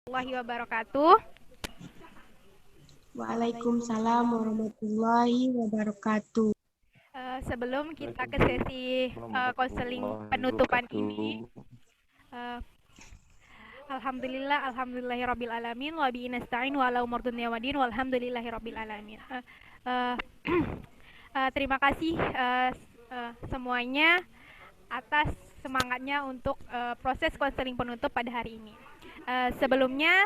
Warahmatullahi wabarakatuh. Waalaikumsalam warahmatullahi wabarakatuh. Sebelum kita ke Waalaikumsalam sesi konseling warahmatullahi penutupan ini, wabarakatuh. uh, alhamdulillahirabbil alamin wa bihi nasta'in wa ala umur dunya waddin walhamdulillahirabbil alamin. Uh, Terima kasih semuanya atas semangatnya untuk proses konseling penutup pada hari ini. Sebelumnya,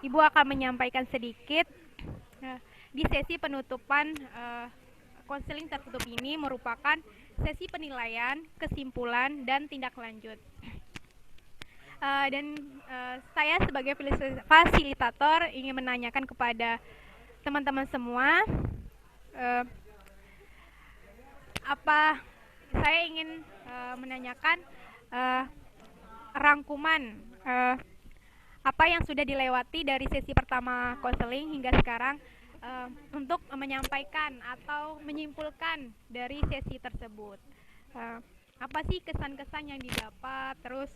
Ibu akan menyampaikan sedikit di sesi penutupan konseling tertutup ini merupakan sesi penilaian, kesimpulan, dan tindak lanjut. Saya sebagai fasilitator ingin menanyakan kepada teman-teman semua, uh, saya ingin menanyakan rangkuman apa yang sudah dilewati dari sesi pertama konseling hingga sekarang untuk menyampaikan atau menyimpulkan dari sesi tersebut. Apa sih kesan-kesan yang didapat, terus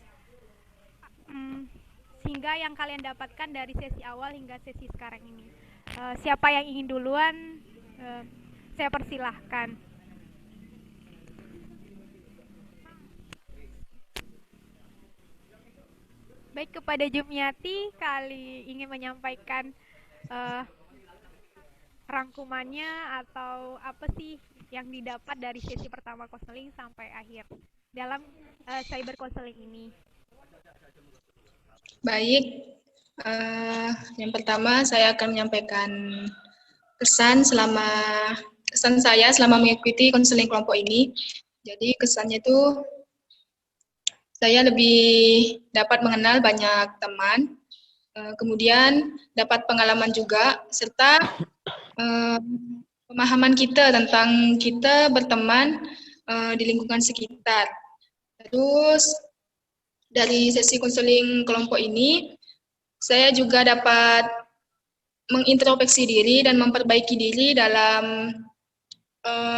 sehingga yang kalian dapatkan dari sesi awal hingga sesi sekarang ini. Siapa yang ingin duluan? Saya persilahkan. Baik, kepada Jumiati kali ingin menyampaikan rangkumannya atau apa sih yang didapat dari sesi pertama konseling sampai akhir dalam cyber konseling ini. Baik, yang pertama saya akan menyampaikan kesan saya selama mengikuti konseling kelompok ini. Jadi kesannya itu saya lebih dapat mengenal banyak teman, kemudian dapat pengalaman juga, serta pemahaman kita tentang kita berteman di lingkungan sekitar. Terus dari sesi konseling kelompok ini, saya juga dapat mengintrospeksi diri dan memperbaiki diri dalam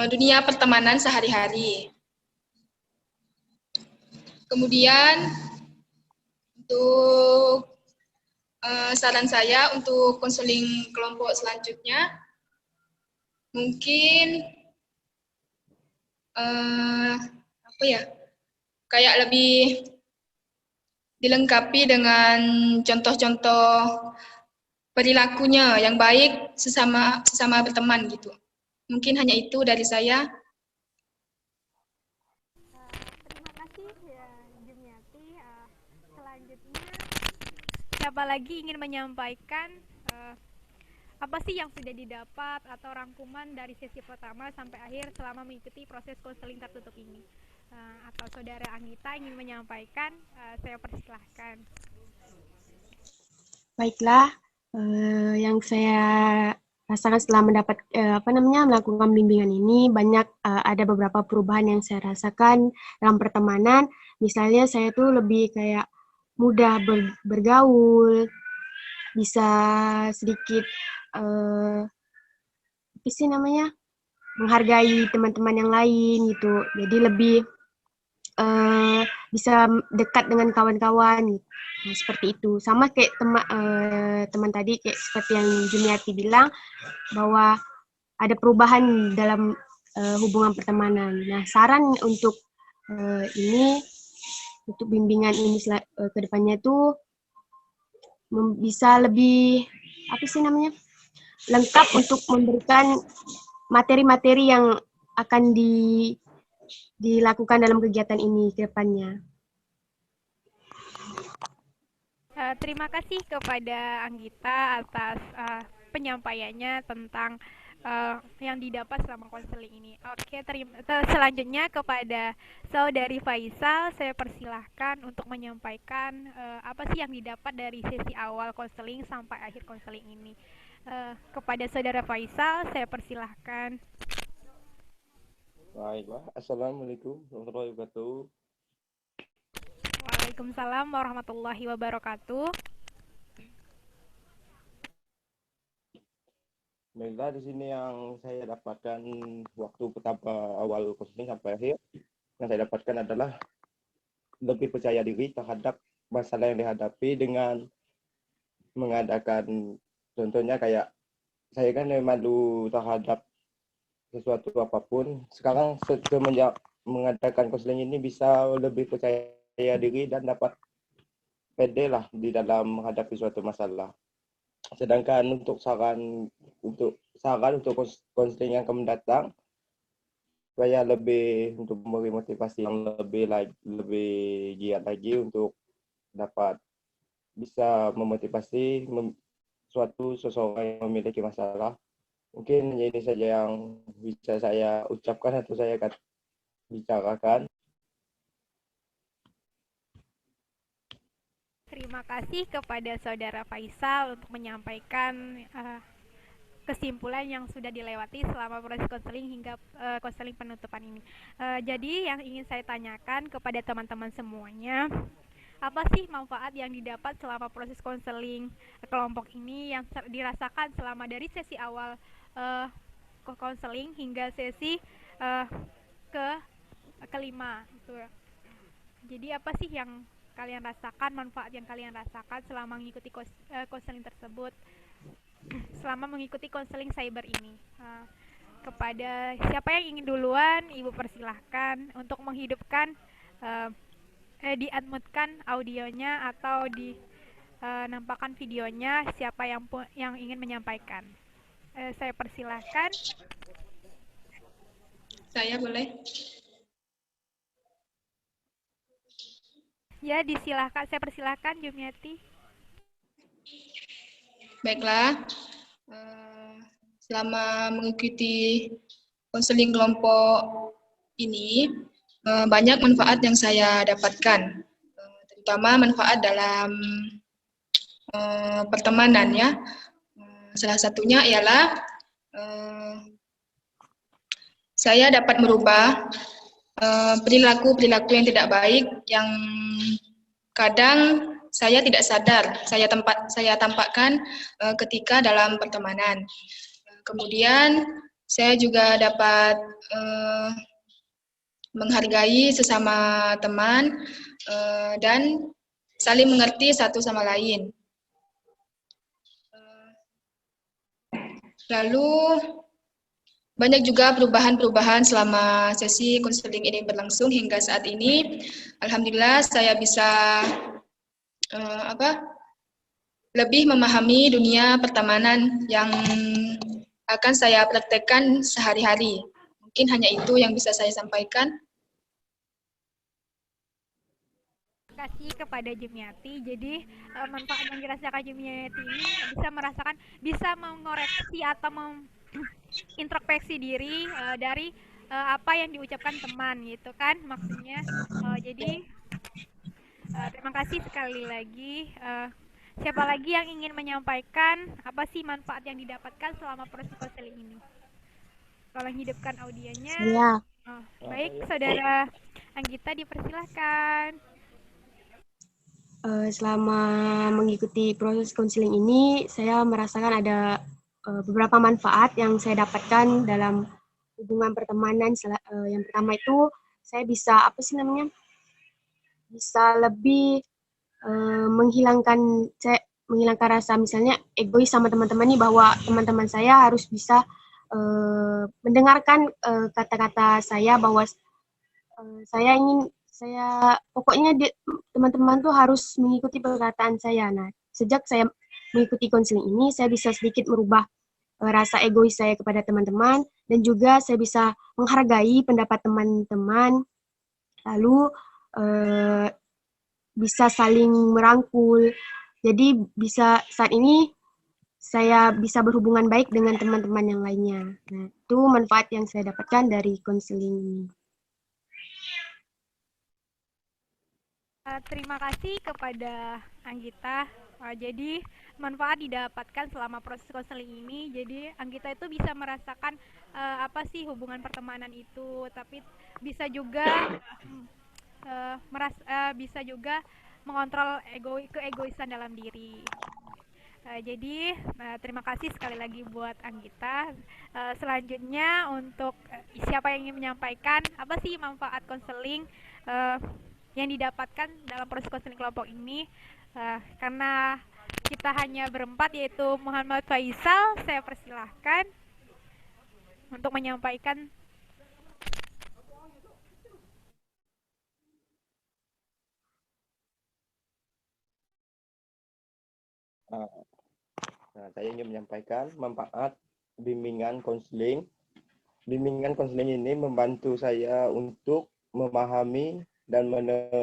dunia pertemanan sehari-hari. Kemudian untuk saran saya untuk konseling kelompok selanjutnya, mungkin kayak lebih dilengkapi dengan contoh-contoh perilakunya yang baik sesama berteman gitu. Mungkin hanya itu dari saya. Terima kasih ya Jumiati. Selanjutnya siapa lagi ingin menyampaikan apa sih yang sudah didapat atau rangkuman dari sesi pertama sampai akhir selama mengikuti proses konseling tertutup ini? Atau saudara Anggita ingin menyampaikan, saya persilahkan. Baiklah, yang saya rasakan setelah melakukan bimbingan ini banyak ada beberapa perubahan yang saya rasakan dalam pertemanan. Misalnya saya tuh lebih kayak mudah bergaul, bisa sedikit menghargai teman-teman yang lain gitu. Jadi lebih bisa dekat dengan kawan-kawan gitu. Nah, seperti itu. Sama kayak teman tadi, kayak seperti yang Jumiati bilang, bahwa ada perubahan dalam hubungan pertemanan. Nah, saran untuk untuk bimbingan ini ke depannya itu bisa lebih lengkap untuk memberikan materi-materi yang akan dilakukan dalam kegiatan ini ke depannya. Terima kasih kepada Anggita atas penyampaiannya tentang yang didapat selama konseling ini. Oke, selanjutnya kepada Saudari Faisal, saya persilahkan untuk menyampaikan apa sih yang didapat dari sesi awal konseling sampai akhir konseling ini. Kepada Saudara Faisal, saya persilahkan. Baiklah, assalamualaikum warahmatullahi wabarakatuh. Waalaikumsalam warahmatullahi wabarakatuh. Baiklah, di sini yang saya dapatkan waktu pertama awal konseling sampai akhir, yang saya dapatkan adalah lebih percaya diri terhadap masalah yang dihadapi dengan mengadakan, contohnya kayak saya kan malu terhadap sesuatu apapun. Sekarang semenjak mengadakan konseling ini bisa lebih percaya diri dan dapat pede lah di dalam menghadapi suatu masalah. Sedangkan untuk konseling yang akan mendatang, supaya lebih untuk memberi motivasi yang lebih giat lagi untuk dapat bisa memotivasi suatu seseorang yang memiliki masalah. Mungkin ini saja yang bisa saya ucapkan atau saya akan bicarakan. Terima kasih kepada Saudara Faisal untuk menyampaikan kesimpulan yang sudah dilewati selama proses konseling hingga konseling penutupan ini. Jadi yang ingin saya tanyakan kepada teman-teman semuanya, apa sih manfaat yang didapat selama proses konseling kelompok ini yang dirasakan selama dari sesi awal konseling hingga sesi ke kelima itu. Jadi apa sih yang kalian rasakan, manfaat yang kalian rasakan selama mengikuti konseling tersebut, selama mengikuti konseling cyber ini? Kepada siapa yang ingin duluan, Ibu persilahkan untuk menghidupkan di-unmute-kan audionya atau nampakkan videonya siapa yang ingin menyampaikan. Saya persilahkan. Saya boleh? Ya, disilahkan. Saya persilahkan, Jumiati. Baiklah, selama mengikuti konseling kelompok ini, banyak manfaat yang saya dapatkan, terutama manfaat dalam pertemanan ya. Salah satunya ialah saya dapat merubah perilaku-perilaku yang tidak baik yang kadang saya tidak sadar saya tampakkan ketika dalam pertemanan. Kemudian saya juga dapat menghargai sesama teman dan saling mengerti satu sama lain. Lalu banyak juga perubahan-perubahan selama sesi konseling ini berlangsung hingga saat ini. Alhamdulillah saya bisa lebih memahami dunia pertemanan yang akan saya praktekkan sehari-hari. Mungkin hanya itu yang bisa saya sampaikan. Terima kasih kepada Jumiati. Jadi manfaat yang dirasakan Jumiati ini bisa mengoreksi atau introspeksi diri dari apa yang diucapkan teman gitu kan maksudnya. Jadi terima kasih sekali lagi. Siapa lagi yang ingin menyampaikan apa sih manfaat yang didapatkan selama proses konseling ini? Tolong hidupkan audionya. Saya. Baik, Saudara Anggita dipersilahkan. Selama mengikuti proses konseling ini, saya merasakan ada beberapa manfaat yang saya dapatkan dalam hubungan pertemanan. Yang pertama itu saya bisa bisa lebih menghilangkan rasa misalnya egois sama teman-teman nih, bahwa teman-teman saya harus bisa mendengarkan kata-kata saya, bahwa pokoknya teman-teman tuh harus mengikuti perkataan saya. Nah, sejak saya mengikuti konseling ini, saya bisa sedikit merubah rasa egois saya kepada teman-teman, dan juga saya bisa menghargai pendapat teman-teman, lalu bisa saling merangkul. Jadi saat ini saya bisa berhubungan baik dengan teman-teman yang lainnya. Nah, itu manfaat yang saya dapatkan dari konseling ini. Terima kasih kepada Anggita. Jadi manfaat didapatkan selama proses konseling ini. Jadi Anggita itu bisa merasakan apa sih hubungan pertemanan itu, tapi bisa juga bisa juga mengontrol keegoisan dalam diri. Jadi terima kasih sekali lagi buat Anggita. Selanjutnya untuk siapa yang ingin menyampaikan apa sih manfaat konseling yang didapatkan dalam proses konseling kelompok ini, karena kita hanya berempat, yaitu Muhammad Faisal. Saya persilahkan untuk menyampaikan. Nah, saya ingin menyampaikan manfaat bimbingan konseling. Bimbingan konseling ini membantu saya untuk memahami dan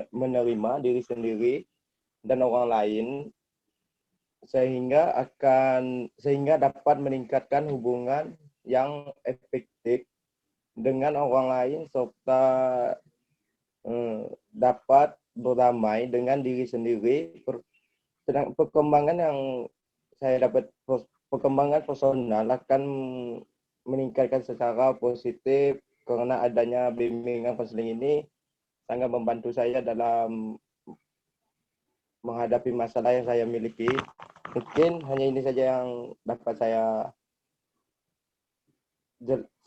menerima diri sendiri dan orang lain sehingga dapat meningkatkan hubungan yang efektif dengan orang lain serta dapat berdamai dengan diri sendiri. Perkembangan yang saya dapat, perkembangan personal akan meningkatkan secara positif karena adanya bimbingan konseling ini sangat membantu saya dalam menghadapi masalah yang saya miliki. Mungkin hanya ini saja yang dapat saya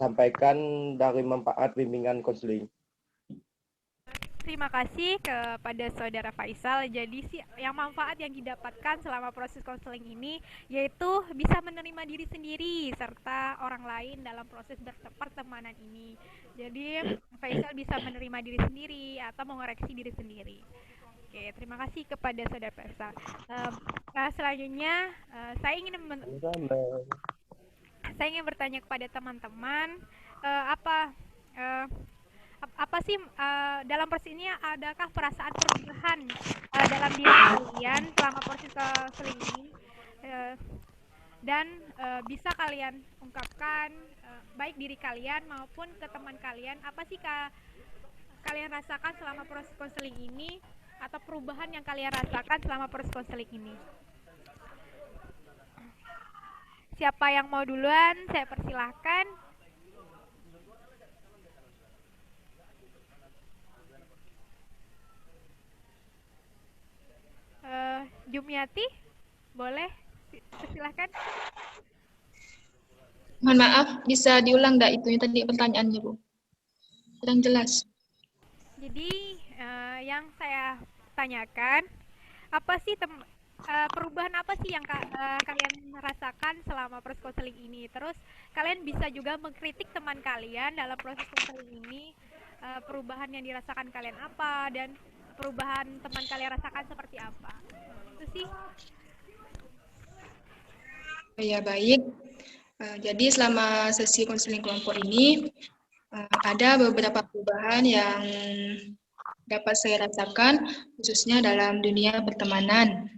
sampaikan dari manfaat bimbingan konseling. Terima kasih kepada Saudara Faisal. Jadi yang manfaat yang didapatkan selama proses konseling ini yaitu bisa menerima diri sendiri serta orang lain dalam proses pertemanan ini. Jadi Faisal bisa menerima diri sendiri atau mengoreksi diri sendiri. Oke, terima kasih kepada Saudara Faisal. Selanjutnya saya ingin bertanya kepada teman-teman, apa sih dalam proses ini, adakah perasaan perubahan dalam diri kalian selama proses konseling ini, dan bisa kalian ungkapkan baik diri kalian maupun ke teman kalian, apa sih kalian rasakan selama proses konseling ini atau perubahan yang kalian rasakan selama proses konseling ini? Siapa yang mau duluan? Saya persilahkan. Jumiati, boleh? Silahkan. Mohon maaf, bisa diulang nggak itu tadi pertanyaannya, Bu? Kurang jelas. Jadi yang saya tanyakan, apa sih perubahan apa sih yang kalian rasakan selama proses konseling ini? Terus kalian bisa juga mengkritik teman kalian dalam proses konseling ini, perubahan yang dirasakan kalian apa dan perubahan teman kalian rasakan seperti apa? Itu sih. Ya, baik. Jadi selama sesi konseling kelompok ini ada beberapa perubahan yang dapat saya rasakan khususnya dalam dunia pertemanan.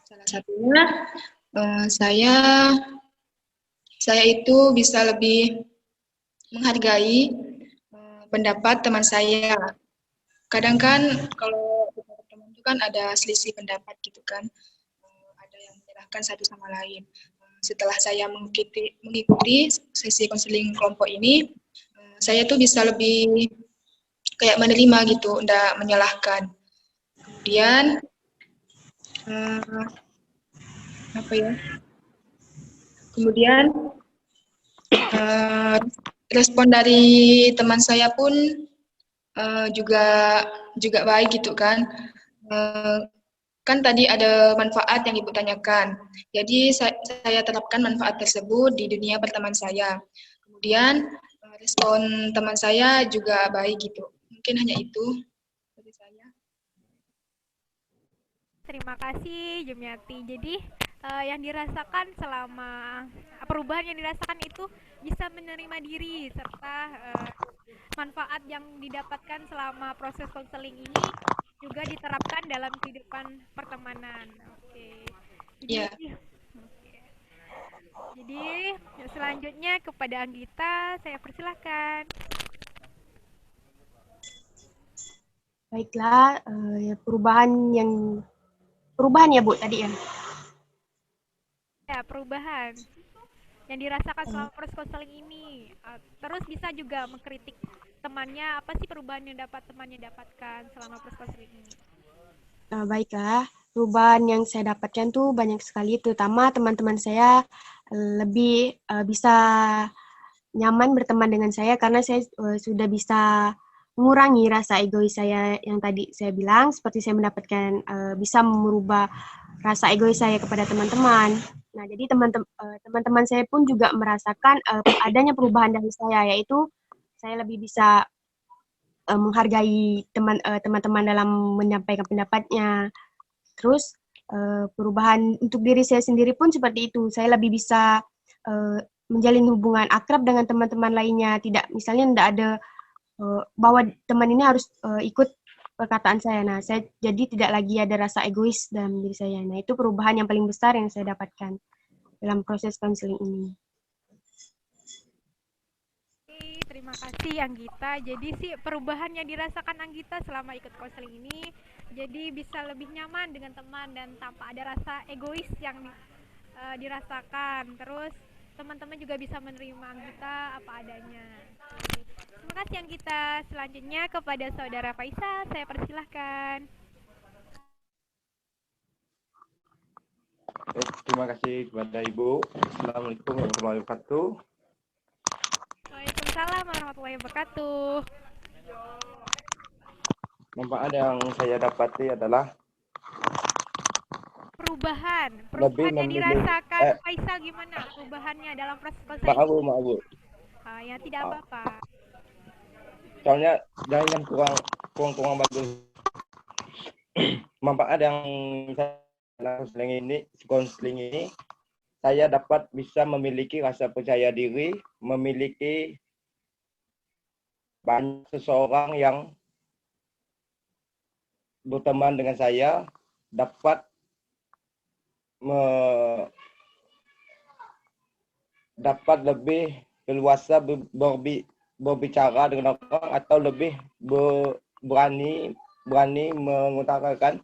Salah satunya saya itu bisa lebih menghargai pendapat teman saya. Kadang kan kalau teman itu kan ada selisih pendapat gitu kan, ada yang menyalahkan satu sama lain. Setelah saya mengikuti sesi konseling kelompok ini, saya tuh bisa lebih kayak menerima gitu, enggak menyalahkan. Kemudian Kemudian respon dari teman saya pun juga baik gitu kan. Kan tadi ada manfaat yang Ibu tanyakan. Jadi saya terapkan manfaat tersebut di dunia pertemanan saya. Kemudian respon teman saya juga baik gitu. Mungkin hanya itu dari saya. Terima kasih Jumiati. Jadi yang dirasakan selama perubahan yang dirasakan itu bisa menerima diri serta manfaat yang didapatkan selama proses konseling ini juga diterapkan dalam kehidupan pertemanan. Oke. Jadi selanjutnya kepada Anggita, saya persilahkan. Baiklah, perubahan ya Bu tadi ya. Ya, perubahan yang dirasakan selama proses konseling ini. Terus bisa juga mengkritik temannya, apa sih perubahan yang temannya dapatkan selama proses konseling ini? Baiklah, perubahan yang saya dapatkan tuh banyak sekali, terutama teman-teman saya lebih bisa nyaman berteman dengan saya karena saya sudah bisa mengurangi rasa egois saya yang tadi saya bilang, seperti saya mendapatkan bisa merubah rasa egois saya kepada teman-teman. Nah, jadi teman-teman saya pun juga merasakan adanya perubahan dari saya, yaitu saya lebih bisa menghargai teman-teman dalam menyampaikan pendapatnya. Terus perubahan untuk diri saya sendiri pun seperti itu. Saya lebih bisa menjalin hubungan akrab dengan teman-teman lainnya. Tidak, misalnya tidak ada bahwa teman ini harus ikut perkataan saya. Nah, saya jadi tidak lagi ada rasa egois dalam diri saya. Nah, itu perubahan yang paling besar yang saya dapatkan dalam proses konseling ini. Terima kasih Anggita. Jadi sih perubahan yang dirasakan Anggita selama ikut konseling ini, jadi bisa lebih nyaman dengan teman dan tanpa ada rasa egois yang dirasakan. Terus teman-teman juga bisa menerima Anggita apa adanya. Oke. Terima kasih Anggita. Selanjutnya kepada Saudara Faisal, saya persilahkan. Terima kasih kepada Ibu. Assalamualaikum warahmatullahi wabarakatuh. Waalaikumsalam warahmatullahi wabarakatuh. Manfaat yang saya dapati adalah Perubahan lebih yang memilih. dirasakan Faisal gimana perubahannya dalam proses konseling? Maaf Bu. Ya tidak apa-apa. Soalnya jangan kurang bagus. Manfaat yang saya konseling ini, saya dapat bisa memiliki rasa percaya diri, memiliki banyak seseorang yang berteman dengan saya, dapat lebih leluasa berbicara dengan orang atau lebih berani mengutarakan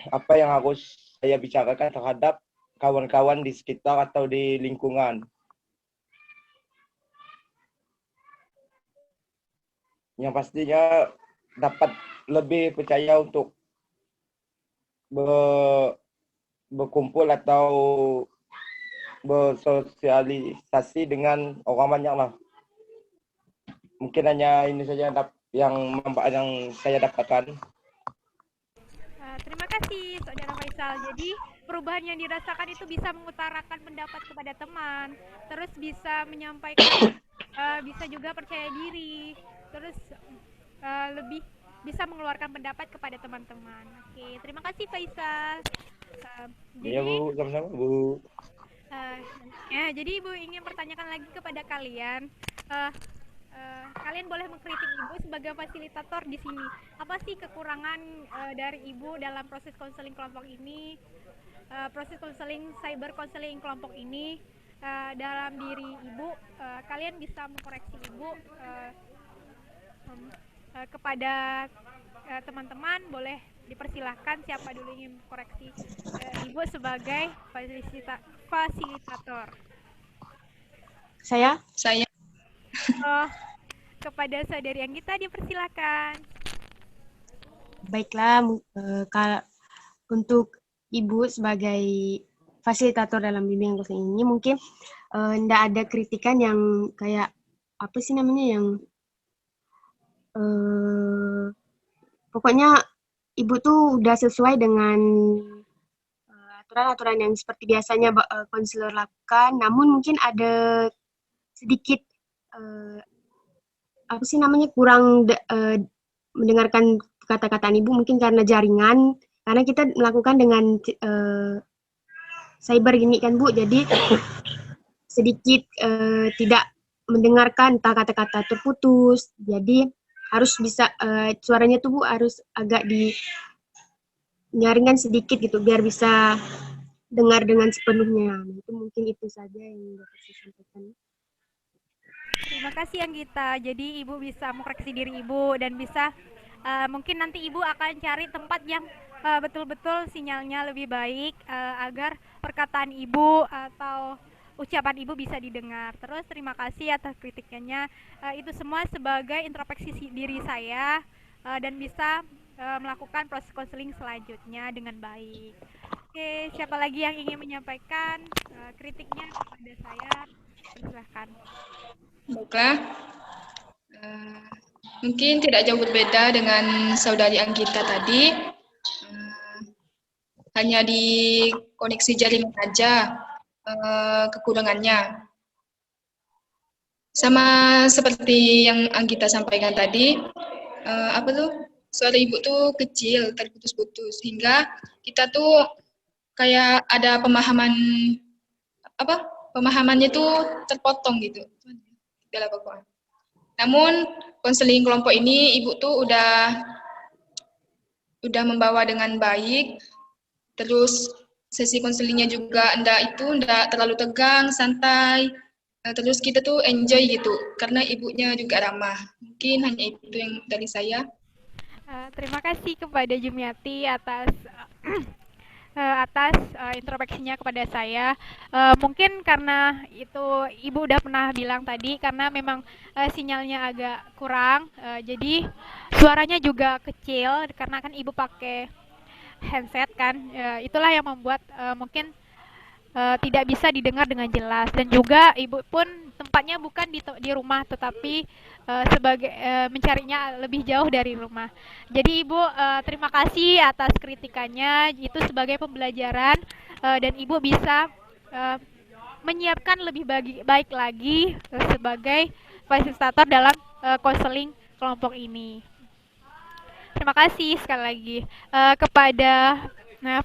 apa yang harus saya bicarakan terhadap kawan-kawan di sekitar atau di lingkungan. Yang pastinya dapat lebih percaya untuk berkumpul atau bersosialisasi dengan orang banyak lah. Mungkin hanya ini saja yang manfaat yang saya dapatkan. Terima kasih Saudara Faisal. Jadi perubahan yang dirasakan itu bisa mengutarakan pendapat kepada teman, terus bisa menyampaikan, bisa juga percaya diri, terus lebih bisa mengeluarkan pendapat kepada teman-teman. Oke, terima kasih Faisal. Iya Bu, sama-sama Bu. Jadi Ibu ingin pertanyakan lagi kepada kalian. Kalian boleh mengkritik Ibu sebagai fasilitator di sini. Apa sih kekurangan dari Ibu dalam proses konseling kelompok ini? Proses konseling cyber konseling kelompok ini dalam diri Ibu, kalian bisa mengkoreksi Ibu kepada teman-teman. Boleh dipersilahkan siapa dulu ingin mengkoreksi Ibu sebagai fasilitator. Saya? Kepada Saudari Anggita dipersilakan. Baiklah, untuk Ibu sebagai fasilitator dalam bimbingan konseling ini mungkin tidak ada kritikan yang kayak apa sih namanya yang pokoknya Ibu tuh udah sesuai dengan aturan-aturan yang seperti biasanya konselor lakukan, namun mungkin ada sedikit apa sih namanya kurang mendengarkan kata-kata Ibu mungkin karena jaringan, karena kita melakukan dengan cyber gini kan Bu, jadi sedikit tidak mendengarkan entah kata-kata terputus, jadi harus bisa suaranya tuh Bu harus agak nyaringan sedikit gitu biar bisa dengar dengan sepenuhnya. Itu mungkin itu saja yang dapat saya sampaikan. Terima kasih Anggita. Jadi Ibu bisa mengkoreksi diri Ibu dan bisa mungkin nanti Ibu akan cari tempat yang betul-betul sinyalnya lebih baik agar perkataan Ibu atau ucapan Ibu bisa didengar. Terus terima kasih atas kritiknya. Itu semua sebagai introspeksi diri saya dan bisa melakukan proses konseling selanjutnya dengan baik. Oke, siapa lagi yang ingin menyampaikan kritiknya kepada saya? Silahkan. Baiklah, Mungkin tidak jauh berbeda dengan saudari Anggita tadi, hanya di koneksi jaringan aja kekurangannya. Sama seperti yang Anggita sampaikan tadi, suara ibu tuh kecil, terputus-putus, sehingga kita tuh kayak ada pemahamannya tuh terpotong gitu. Namun konseling kelompok ini ibu tuh udah membawa dengan baik, terus sesi konselingnya juga enggak terlalu tegang, santai. Terus kita tuh enjoy gitu karena ibunya juga ramah. Mungkin hanya itu yang dari saya. Terima kasih kepada Jumiati atas introspeksinya kepada saya. Mungkin karena itu Ibu udah pernah bilang tadi, karena memang sinyalnya agak kurang, jadi suaranya juga kecil karena kan Ibu pakai handset kan. Itulah yang membuat mungkin tidak bisa didengar dengan jelas, dan juga ibu pun tempatnya bukan di rumah, tetapi sebagai mencarinya lebih jauh dari rumah. Jadi ibu, terima kasih atas kritikannya, itu sebagai pembelajaran, dan ibu bisa uh, menyiapkan lebih baik lagi sebagai fasilitator dalam konseling kelompok ini. Terima kasih sekali lagi kepada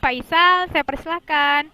Faisal, saya persilahkan.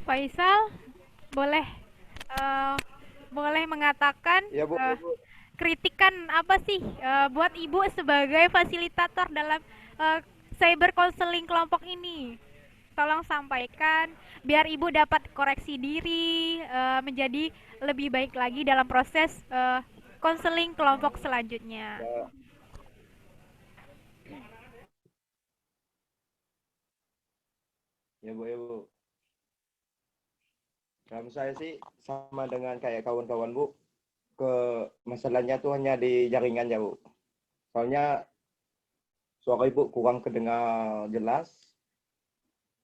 Faisal, boleh uh, boleh mengatakan Ya Bu, kritikan apa sih buat ibu sebagai fasilitator dalam cyber counseling kelompok ini? Tolong sampaikan biar ibu dapat koreksi diri, menjadi lebih baik lagi dalam proses konseling kelompok selanjutnya. ya Bu, ya Bu. Kalau saya sih sama dengan kayak kawan-kawan Bu, ke masalahnya tuh hanya di jaringan ya Bu. Soalnya suara Ibu kurang kedengar jelas,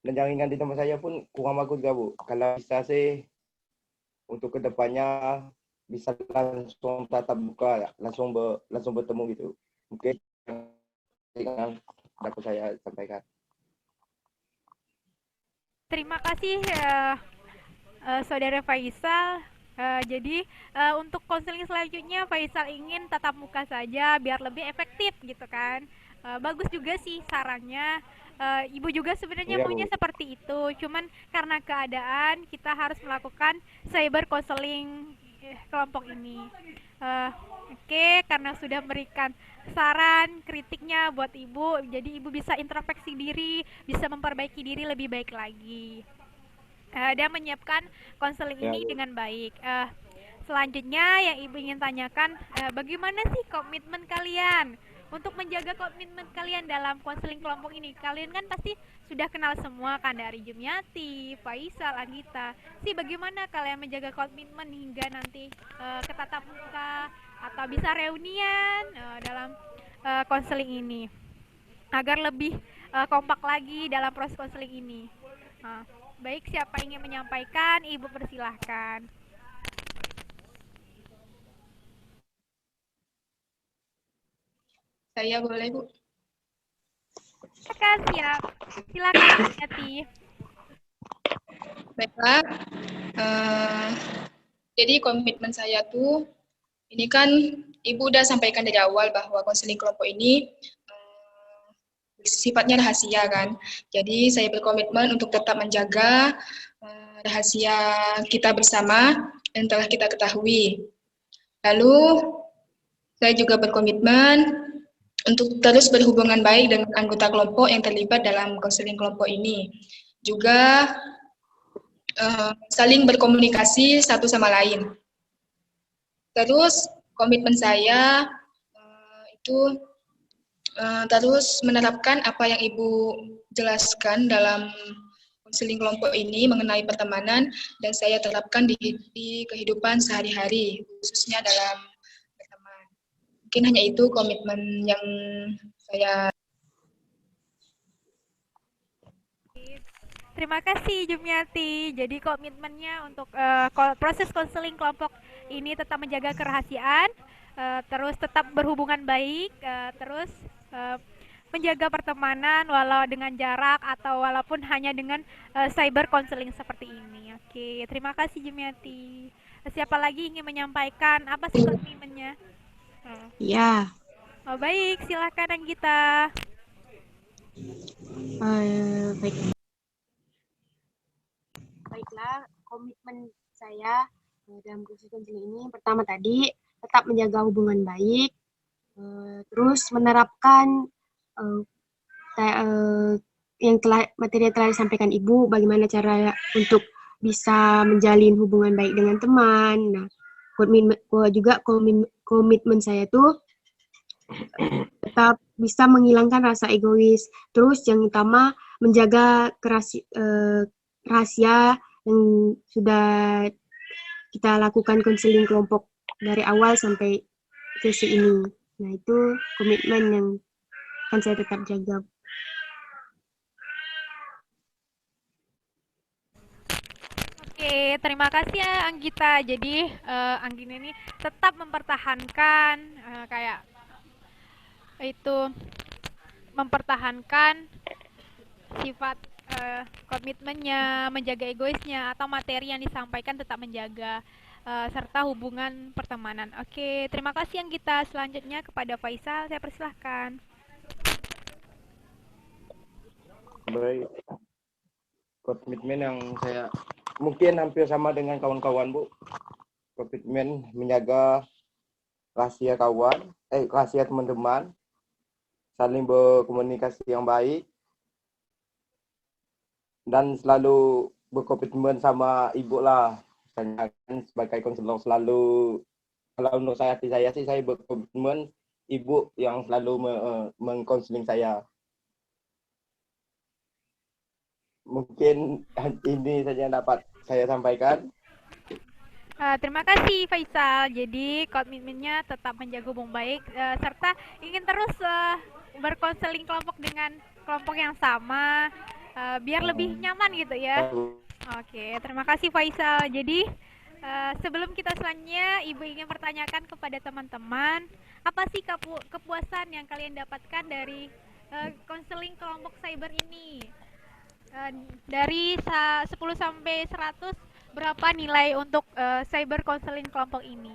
dan jaringan di tempat saya pun kurang bagus juga Bu. Kalau bisa sih untuk kedepannya bisa langsung tatap muka, langsung bertemu gitu. Mungkin yang dapat saya sampaikan. Terima kasih Saudara Faisal. Jadi untuk konseling selanjutnya Faisal ingin tatap muka saja biar lebih efektif gitu kan. Bagus juga sih sarannya. Ibu juga sebenarnya Iya maunya Bu. seperti itu. Cuman karena keadaan kita harus melakukan cyber counseling kelompok ini. Oke, karena sudah memberikan saran, kritiknya buat ibu, jadi ibu bisa introspeksi diri, bisa memperbaiki diri lebih baik lagi. Dan menyiapkan konseling Ya ini Bu. dengan baik. Selanjutnya yang ibu ingin tanyakan, bagaimana sih komitmen kalian untuk menjaga komitmen kalian dalam konseling kelompok ini? Kalian kan pasti sudah kenal semua kan, dari Jumiati, Faisal, Anggita. Bagaimana kalian menjaga komitmen hingga nanti ke tatap muka atau bisa reunian dalam konseling ini agar lebih kompak lagi dalam proses konseling ini? Baik, siapa ingin menyampaikan? Ibu persilahkan. Saya boleh Bu. Siap. Silakan, Yati. Baiklah. Jadi komitmen saya tuh, ini kan Ibu udah sampaikan dari awal bahwa konseling kelompok ini sifatnya rahasia kan. Jadi saya berkomitmen untuk tetap menjaga rahasia kita bersama yang telah kita ketahui. Lalu saya juga berkomitmen untuk terus berhubungan baik dengan anggota kelompok yang terlibat dalam konseling kelompok ini. Juga saling berkomunikasi satu sama lain. Terus komitmen saya itu terus menerapkan apa yang Ibu jelaskan dalam konseling kelompok ini mengenai pertemanan, dan saya terapkan di kehidupan sehari-hari, khususnya dalam berteman. Mungkin hanya itu komitmen yang saya. Terima kasih Jumiati. Jadi komitmennya untuk proses konseling kelompok ini tetap menjaga kerahasiaan, terus tetap berhubungan baik, terus menjaga pertemanan walau dengan jarak atau walaupun hanya dengan cyber counseling seperti ini. Oke, terima kasih Jumiati. Siapa lagi ingin menyampaikan apa sih komitmennya? Ya, Oh, baik, silakan Anggita. baik. Baiklah, komitmen saya dalam proses konseling ini pertama tadi tetap menjaga hubungan baik, terus menerapkan yang materi yang telah disampaikan Ibu, bagaimana cara untuk bisa menjalin hubungan baik dengan teman. Nah, komitmen saya tuh tetap bisa menghilangkan rasa egois. Terus yang utama menjaga rahasia yang sudah kita lakukan konseling kelompok dari awal sampai sesi ini. Nah, itu komitmen yang akan saya tetap jaga. Oke, terima kasih ya Anggita. Jadi Anggina ini tetap mempertahankan kayak itu mempertahankan sifat komitmennya, menjaga egoisnya atau materi yang disampaikan tetap menjaga serta hubungan pertemanan. Oke, terima kasih Anggita. Selanjutnya kepada Faisal, saya persilahkan. Baik, komitmen yang saya mungkin hampir sama dengan kawan-kawan, Bu. Komitmen menjaga rahasia kawan, rahasia teman-teman, saling berkomunikasi yang baik, dan selalu berkomitmen sama Ibu lah. Misalnya kan sebagai konselor selalu, kalau untuk saya sih saya berkomitmen Ibu yang selalu mengkonseling saya. Mungkin ini saja yang dapat saya sampaikan. Terima kasih Faisal. Jadi komitmennya tetap menjaga hubungan baik serta ingin terus berkonseling kelompok dengan kelompok yang sama biar lebih nyaman gitu ya. Oke, terima kasih Faisal. Jadi sebelum kita selanjutnya, Ibu ingin pertanyakan kepada teman-teman, apa sih kepuasan yang kalian dapatkan dari konseling kelompok cyber ini? Dari 10 sampai 100 berapa nilai untuk cyber counseling kelompok ini?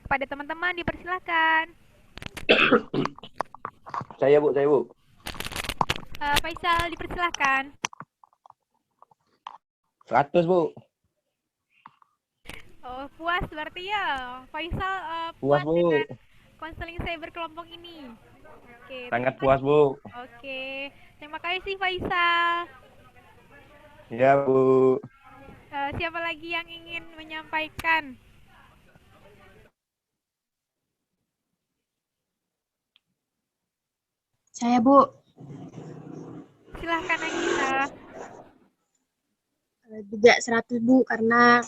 Kepada teman-teman dipersilakan. Saya Bu. Faisal dipersilakan. 100 Bu. Oh, puas berarti ya. Faisal Puas puas Bu. dengan konseling cyber kelompok ini. Oke, Sangat puas Bu. Oke, terima kasih Faisal. Ya Bu. Siapa lagi yang ingin menyampaikan? Saya, Bu. Silahkan Anggita. Juga 100 Bu, karena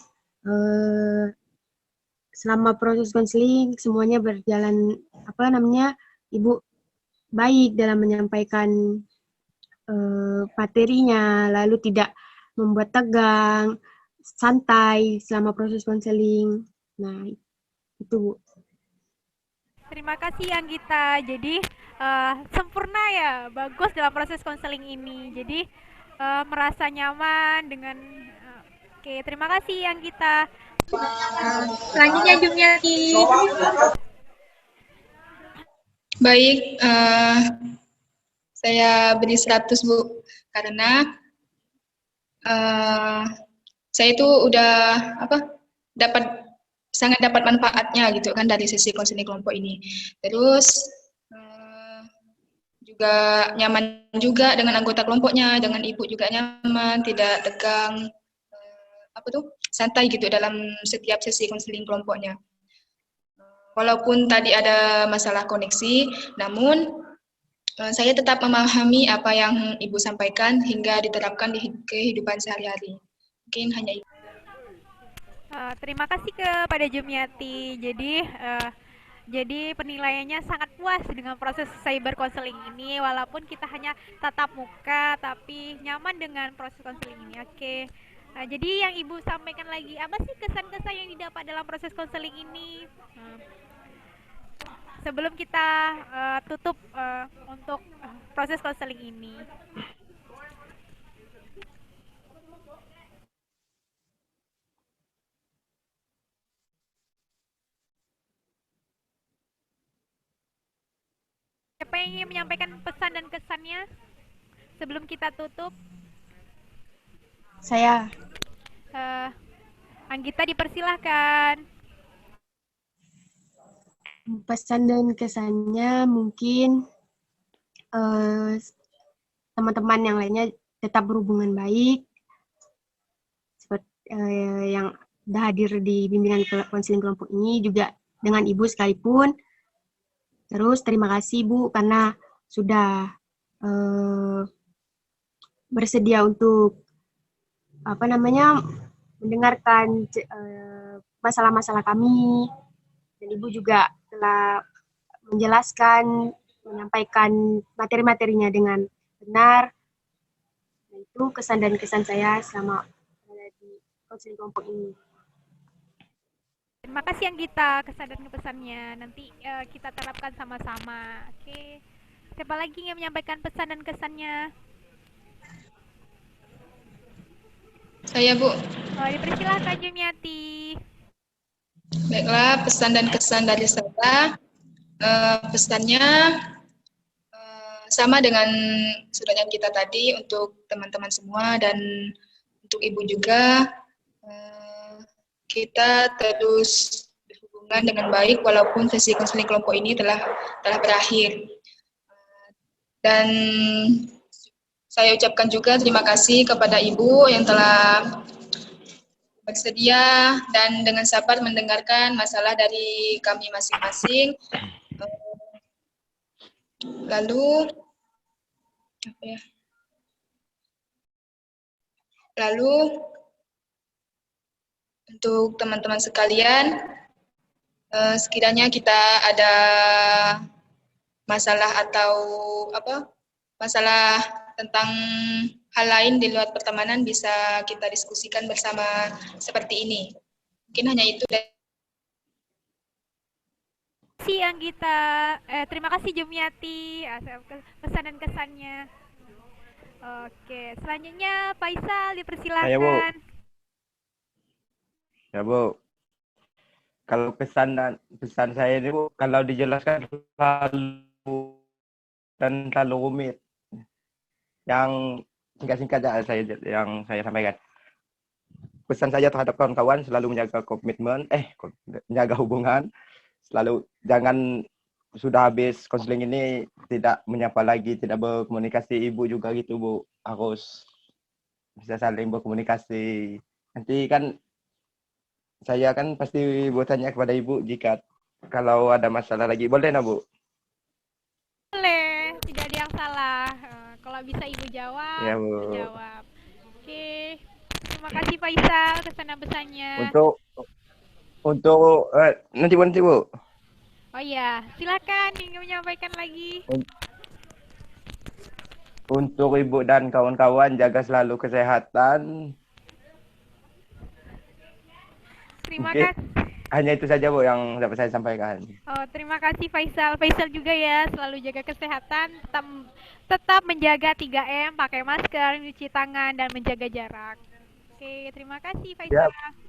selama proses konseling semuanya berjalan Ibu baik dalam menyampaikan materinya, lalu tidak membuat tegang, santai selama proses konseling. Nah, itu Bu. Terima kasih Anggita. Jadi sempurna ya, bagus dalam proses konseling ini. Jadi merasa nyaman dengan. Oke, terima kasih Anggita. Selanjutnya Jumiati. Baik, saya beri 100 Bu, karena saya itu udah sangat dapat manfaatnya gitu kan dari sesi konseling kelompok ini. Terus juga nyaman juga dengan anggota kelompoknya, dengan Ibu juga nyaman, tidak tegang, santai gitu dalam setiap sesi konseling kelompoknya. walaupun tadi ada masalah koneksi, namun saya tetap memahami apa yang Ibu sampaikan hingga diterapkan di kehidupan sehari-hari. Mungkin hanya itu. Terima kasih kepada Jumiati. Jadi penilaiannya sangat puas dengan proses cyber counseling ini, walaupun kita hanya tatap muka, tapi nyaman dengan proses counseling ini. Oke. Jadi yang Ibu sampaikan lagi, apa sih kesan-kesan yang didapat dalam proses counseling ini? Sebelum kita tutup untuk proses counseling ini. Siapa yang ingin menyampaikan pesan dan kesannya sebelum kita tutup? Saya. Anggita dipersilahkan. Pesan dan kesannya mungkin teman-teman yang lainnya tetap berhubungan baik, seperti yang sudah hadir di bimbingan konseling kelompok ini, juga dengan Ibu sekalipun. Terus terima kasih Bu karena sudah bersedia untuk mendengarkan masalah-masalah kami, dan Ibu juga telah menjelaskan, menyampaikan materi-materinya dengan benar. Nah, itu kesan dan kesan saya selama di konseling kelompok ini. Terima kasih Anggita kesan dan pesannya. Nanti kita terapkan sama-sama. Oke. Siapa lagi yang menyampaikan pesan dan kesannya? Saya, Bu. Dipersilahkan Jumiati. Baiklah, pesan dan kesan dari saya. Pesannya sama dengan suratnya kita tadi untuk teman-teman semua dan untuk Ibu juga. Kita terus berhubungan dengan baik walaupun sesi konseling kelompok ini telah berakhir. Dan saya ucapkan juga terima kasih kepada Ibu yang telah bersedia dan dengan sabar mendengarkan masalah dari kami masing-masing. Lalu untuk teman-teman sekalian, sekiranya kita ada masalah atau masalah tentang hal lain di luar pertemanan, bisa kita diskusikan bersama seperti ini. Mungkin hanya itu. Terima kasih Anggita. Terima kasih Jumiati pesan dan kesannya. Oke, selanjutnya Faisal dipersilakan. Ya Bu, kalau pesan saya ini Bu, kalau dijelaskan terlalu rumit. Yang singkat-singkat yang saya sampaikan. Pesan saya terhadap kawan-kawan selalu menjaga komitmen, menjaga hubungan, selalu jangan sudah habis konseling ini tidak menyapa lagi, tidak berkomunikasi. Ibu juga gitu Bu, harus bisa saling berkomunikasi. Nanti kan saya kan pasti bertanya kepada Ibu jika kalau ada masalah lagi. Boleh nah Bu? Boleh, tidak ada yang salah. Kalau bisa Ibu jawab, ya, Bu. Jawab. Oke, terima kasih Faisal kesan dan pesannya. Untuk nanti Bu. Oh iya, silakan ingin menyampaikan lagi. Untuk Ibu dan kawan-kawan, jaga selalu kesehatan. Terima kasih. Hanya itu saja Bu yang dapat saya sampaikan. Terima kasih Faisal. Faisal juga ya, selalu jaga kesehatan, tetap menjaga 3M, pakai masker, mencuci tangan, dan menjaga jarak. Oke, terima kasih Faisal. Yep.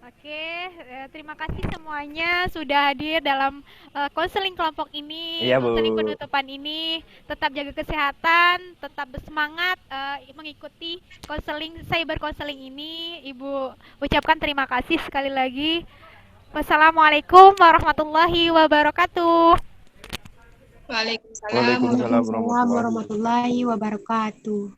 Oke, terima kasih semuanya sudah hadir dalam konseling kelompok ini, konseling penutupan ini. Tetap jaga kesehatan, tetap bersemangat mengikuti konseling cyber konseling ini. Ibu ucapkan terima kasih sekali lagi. Wassalamualaikum warahmatullahi wabarakatuh. Waalaikumsalam warahmatullahi wabarakatuh.